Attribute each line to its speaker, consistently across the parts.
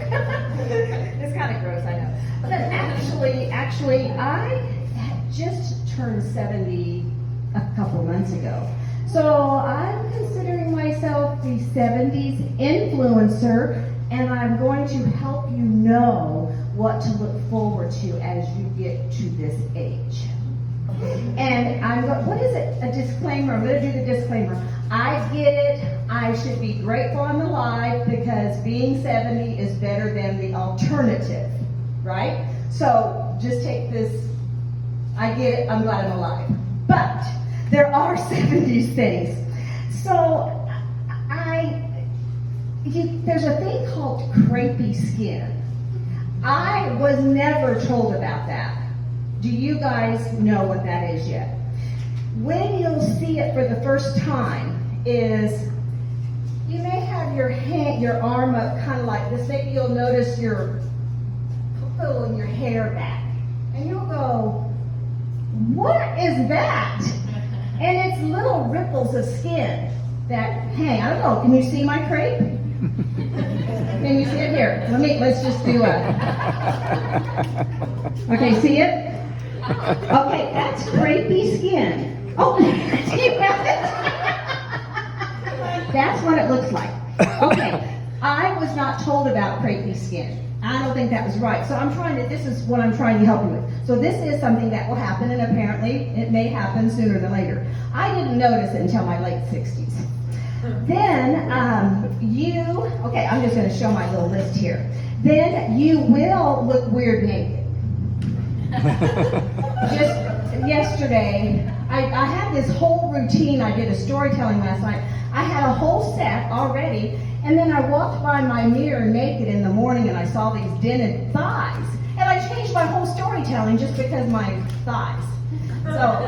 Speaker 1: It's kind of gross, I know. But actually, I just turned 70 a couple months ago. So I'm considering myself the 70s influencer, and I'm going to help you know what to look forward to as you get to this age. And what is it? A disclaimer. I'm going to do the disclaimer. I get it. I should be grateful I'm alive because being 70 is better than the alternative, right? So just take this. I get it. I'm glad I'm alive. But there are 70s things. So there's a thing called crepey skin. I was never told about that. Do you guys know what that is yet? When you'll see it for the first time is you may have your arm up kind of like this. Maybe you'll notice your pulling your hair back. And you'll go, what is that? And it's little ripples of skin that hang. I don't know. Can you see my crepe? Can you see it here? Let's just do okay, see it? Okay, that's crepey skin. Oh, that's what it looks like. Okay, I was not told about crepey skin. I don't think that was right. So this is what I'm trying to help you with. So this is something that will happen, and apparently it may happen sooner than later. I didn't notice it until my late 60s. Then okay, I'm just going to show my little list here. Then you will look weird naked. Just yesterday, I had this whole routine. I did a storytelling last night. I had a whole set already, and then I walked by my mirror naked in the morning, and I saw these dented thighs. And I changed my whole storytelling just because my thighs. So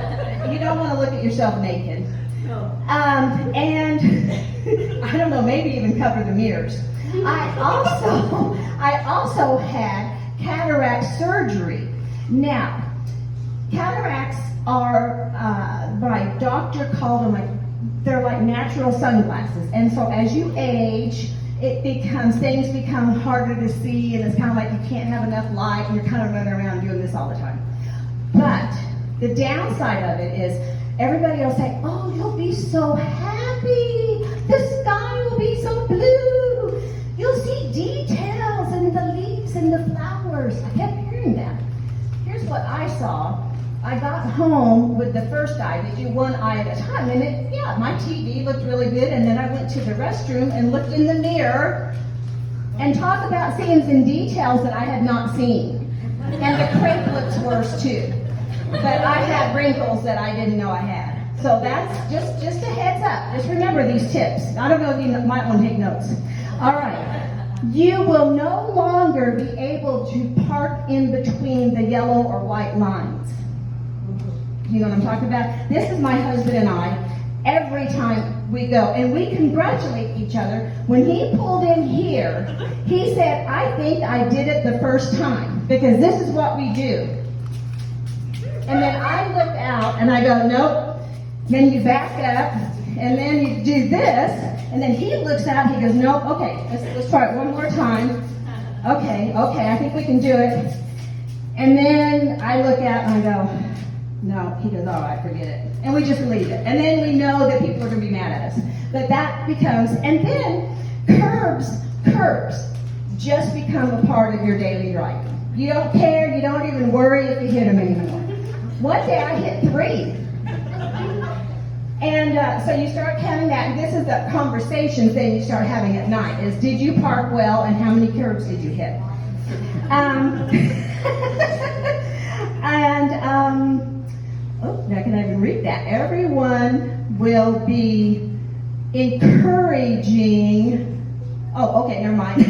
Speaker 1: you don't want to look at yourself naked. And I don't know, maybe even cover the mirrors. I also had cataract surgery. Now, cataracts are, my doctor called them they're like natural sunglasses. And so as you age, things become harder to see, and it's kind of like you can't have enough light, and you're kind of running around doing this all the time. But the downside of it is everybody will say, oh, you'll be so happy. The sky will be so blue. You'll see details in the leaves and the flowers. I kept hearing that. Here's what I saw. I got home with the first eye. They do one eye at a time. And my TV looked really good. And then I went to the restroom and looked in the mirror and talked about seeing some details that I had not seen. And the crepe looks worse too. But I had wrinkles that I didn't know I had. So that's just a heads up. Just remember these tips. I don't know if you might want to take notes. All right. You will no longer be able to park in between the yellow or white lines. You know what I'm talking about? This is my husband and I. Every time we go, and we congratulate each other. When he pulled in here, he said, I think I did it the first time, because this is what we do. And then I look out and I go, nope. Then you back up, and then you do this, and then he looks out, he goes, nope, okay, let's try it one more time. Okay, I think we can do it. And then I look out and I go, no. He goes, all right, forget it. And we just leave it. And then we know that people are going to be mad at us. But that becomes, and then curbs just become a part of your daily driving. You don't care, you don't even worry if you hit them anymore. One day I hit 3. And so you start counting that. And this is the conversation thing you start having at night is, did you park well and how many curbs did you hit? Now can I even read that? Everyone will be encouraging. Oh, okay, never mind.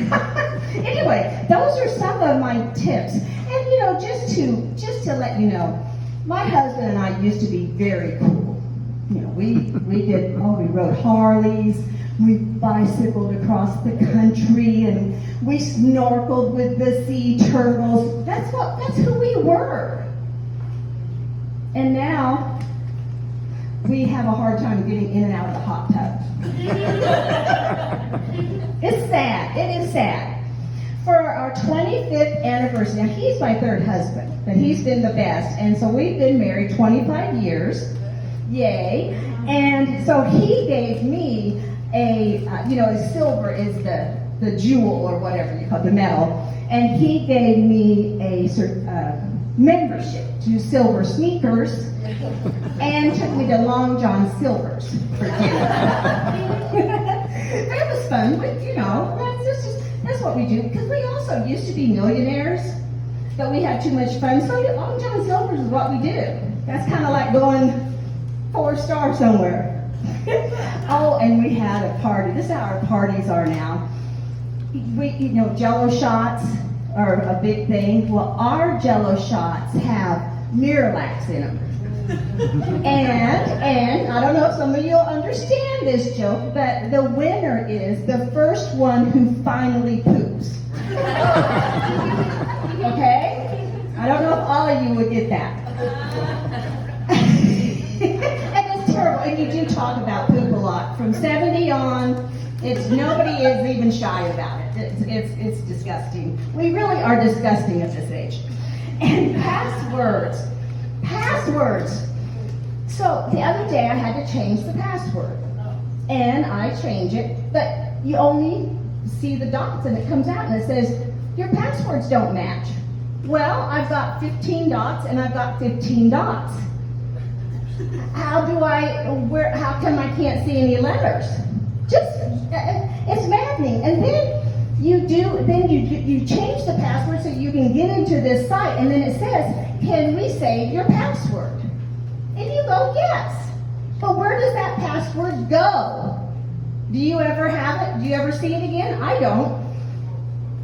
Speaker 1: Anyway, those are some of my tips. And just to let you know, my husband and I used to be very cool. We rode Harleys, we bicycled across the country, and we snorkeled with the sea turtles. That's who we were. And now we have a hard time getting in and out of the hot tub. It's sad. It is sad. For 25th anniversary. Now, he's my third husband, but he's been the best. And so we've been married 25 years. Yay. And so he gave me a silver is the jewel or whatever you call it, the metal. And he gave me a membership to Silver Sneakers and took me to Long John Silver's for dinner. That was fun, but that's what we do. Because we also used to be millionaires, but we had too much fun. So Long John Silver's is what we do. That's kind of like going 4-star somewhere. Oh, and we had a party. This is how our parties are now. Jello shots are a big thing. Well, our Jello shots have Miralax in them. And I don't know if some of you will understand this joke, but the winner is the first one who finally poops. Okay? I don't know if all of you would get that. And it's terrible. And you do talk about poop a lot. From 70 on, nobody is even shy about it. It's disgusting. We really are disgusting at this age. And passwords. So the other day I had to change the password. And I change it, but you only see the dots and it comes out and it says, your passwords don't match. Well, I've got 15 dots and I've got 15 dots. How come I can't see any letters? It's maddening. And then you change the password so you can get into this site, and then it says, can we save your password? And you go, yes. But where does that password go? Do you ever have it? Do you ever see it again? I don't.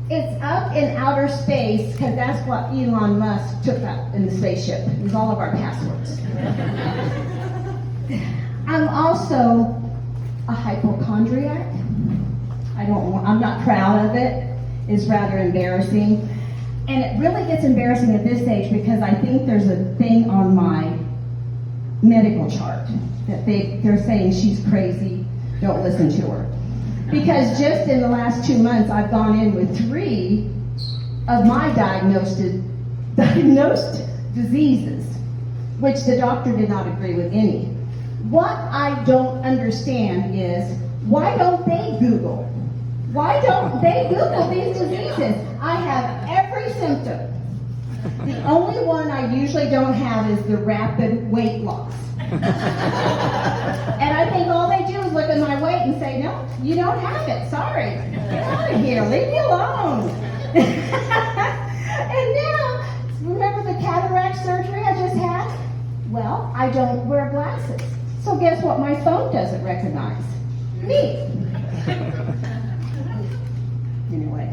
Speaker 1: It's up in outer space, because that's what Elon Musk took up in the spaceship. It was all of our passwords. I'm also a hypochondriac. I'm not proud of it. It's rather embarrassing. And it really gets embarrassing at this age because I think there's a thing on my medical chart that they're saying she's crazy, don't listen to her. Because just in the last 2 months, I've gone in with 3 of my diagnosed diseases, which the doctor did not agree with any. What I don't understand is, why don't they Google? Why don't they Google these diseases? I have every symptom. The only one I usually don't have is the rapid weight loss. And I think all they do is look at my weight and say, no, you don't have it. Sorry. Get out of here. Leave me alone. And now, remember the cataract surgery I just had? Well, I don't wear glasses. So guess what my phone doesn't recognize? Me. Anyway.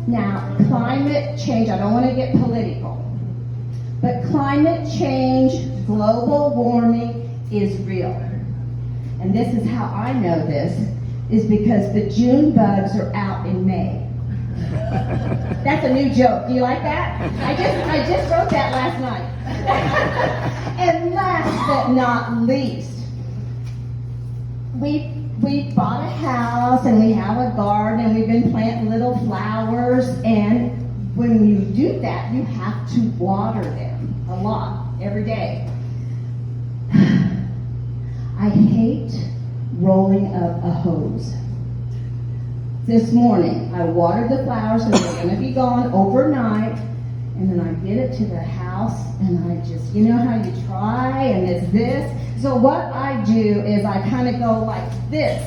Speaker 1: Now, climate change, I don't want to get political, but climate change, global warming is real. And this is how I know this, is because the June bugs are out in May. That's a new joke. Do you like that? I just wrote that last night. And last but not least, we bought a house and we have a garden and we've been planting little flowers, and when you do that, you have to water them a lot every day. I hate rolling up a hose. This morning, I watered the flowers and they're going to be gone overnight, and then I get it to the house and I just, you know how you try and it's this. So what I do is I kind of go like this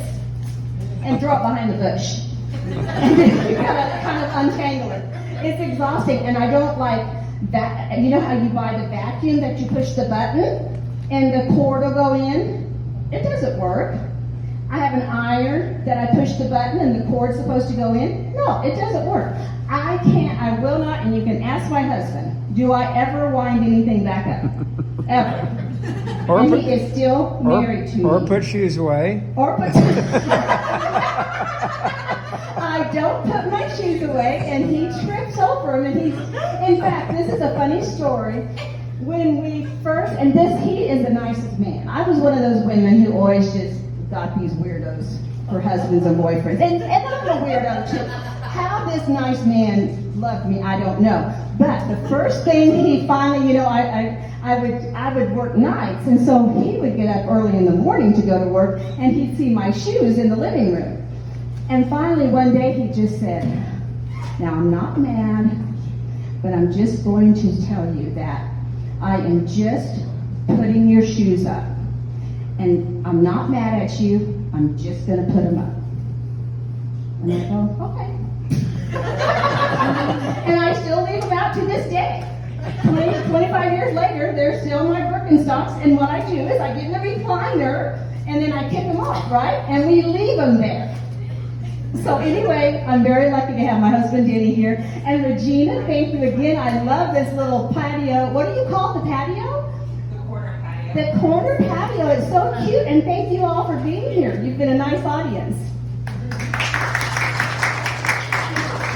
Speaker 1: and throw it behind the bush. And then you kind of untangle it. It's exhausting, and I don't like that. You know how you buy the vacuum that you push the button and the cord will go in? It doesn't work. I have an iron that I push the button and the cord's supposed to go in. No, it doesn't work. I will not, and you can ask my husband, do I ever wind anything back up? Ever. And he is still married to me.
Speaker 2: Or put shoes away.
Speaker 1: I don't put my shoes away, and he trips over them, and in fact, this is a funny story. When we first, he is the nicest man. I was one of those women who always just got these weirdos for husbands and boyfriends. And I'm a weirdo too. How this nice man loved me, I don't know. But the first thing he finally, I would work nights, and so he would get up early in the morning to go to work, and he'd see my shoes in the living room. And finally one day he just said, now I'm not mad, but I'm just going to tell you that I am just putting your shoes up. And I'm not mad at you, I'm just going to put them up. And I go, okay. And I still leave them out to this day. 25 years later, they're still my Birkenstocks, and what I do is I get in the recliner, and then I kick them off, right? And we leave them there. So anyway, I'm very lucky to have my husband Denny here. And Regina, thank you again. I love this little patio. What do you call the patio?
Speaker 2: The corner patio.
Speaker 1: The corner patio. It's so cute, and thank you all for being here. You've been a nice audience.